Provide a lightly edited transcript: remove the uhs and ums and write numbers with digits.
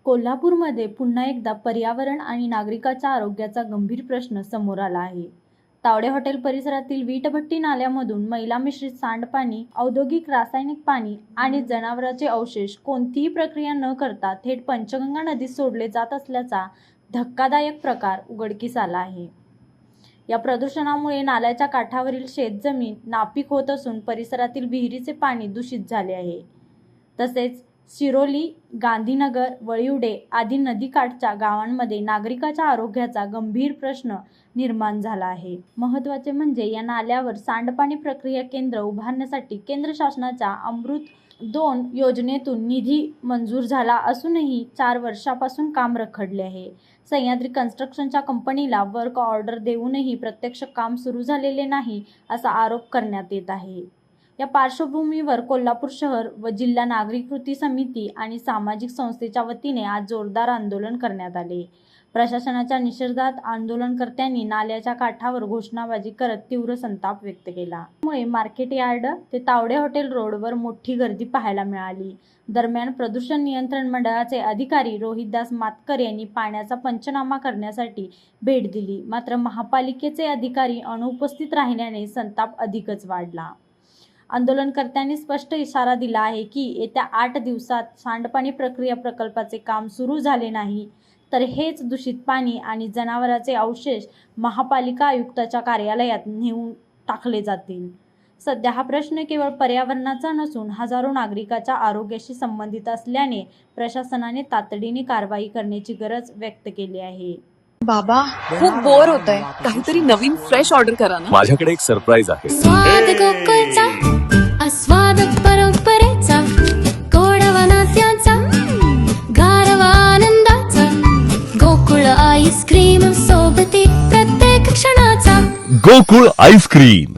कोल्हापूरमध्ये पुन्हा एकदा पर्यावरण आणि नागरिकाच्या आरोग्याचा गंभीर प्रश्न समोर आला आहे. तावडे हॉटेल परिसरातील वीटभट्टी नाल्यामधून मैला मिश्रित सांडपाणी, औद्योगिक रासायनिक पाणी आणि जनावरांचे अवशेष कोणतीही प्रक्रिया न करता थेट पंचगंगा नदीत सोडले जात असल्याचा धक्कादायक प्रकार उघडकीस आला आहे. या प्रदूषणामुळे नाल्याच्या काठावरील शेतजमीन नापीक होत असून परिसरातील विहिरीचे पाणी दूषित झाले आहे. तसेच शिरोली, गांधीनगर, वळिवडे आदी नदीकाठच्या गावांमध्ये नागरिकाच्या आरोग्याचा गंभीर प्रश्न निर्माण झाला आहे. महत्त्वाचे म्हणजे या नाल्यावर सांडपाणी प्रक्रिया केंद्र उभारण्यासाठी केंद्र शासनाच्या अमृत 2 योजनेतून निधी मंजूर झाला असूनही 4 वर्षापासून काम रखडले आहे. सह्याद्री कन्स्ट्रक्शनच्या कंपनीला वर्क ऑर्डर देऊनही प्रत्यक्ष काम सुरू झालेले नाही असा आरोप करण्यात येत आहे. या पार्श्वभूमीवर कोल्हापूर शहर व जिल्हा नागरी कृती समिती आणि सामाजिक संस्थेच्या वतीने आज जोरदार आंदोलन करण्यात आले. प्रशासनाच्या निषेधात आंदोलनकर्त्यांनी नाल्याच्या काठावर घोषणाबाजी करत तीव्र संताप व्यक्त केला. त्यामुळे मार्केट यार्ड ते तावडे हॉटेल रोडवर मोठी गर्दी पाहायला मिळाली. दरम्यान प्रदूषण नियंत्रण मंडळाचे अधिकारी रोहितदास मातकर यांनी पाण्याचा पंचनामा करण्यासाठी भेट दिली. मात्र महापालिकेचे अधिकारी अनुपस्थित राहिल्याने संताप अधिकच वाढला. आंदोलनकर्त्यांनी स्पष्ट इशारा दिला आहे की येत्या 8 दिवसात सांडपाणी प्रक्रिया प्रकल्पाचे काम सुरू झाले नाही तर हेच दूषित पाणी आणि जनावरांचे अवशेष महापालिका आयुक्ताच्या कार्यालयात नेऊन टाकले जातील. सध्या हा प्रश्न केवळ पर्यावरणाचा नसून हजारो नागरिकांच्या आरोग्याशी संबंधित असल्याने प्रशासनाने तातडीने कारवाई करण्याची गरज व्यक्त केली आहे. बाबा खूप बोर होतंय, काहीतरी नवीन फ्रेश ऑर्डर करा ना. माझ्याकडे एक सरप्राईज आहे. स्वाद गोकुळचा, आस्वाद परंपरेचा, गोडवा नात्याचा, गारवा आनंदाचा, गोकुळ आईस्क्रीम सोबती प्रत्येक क्षणाचा. गोकुळ आईस्क्रीम.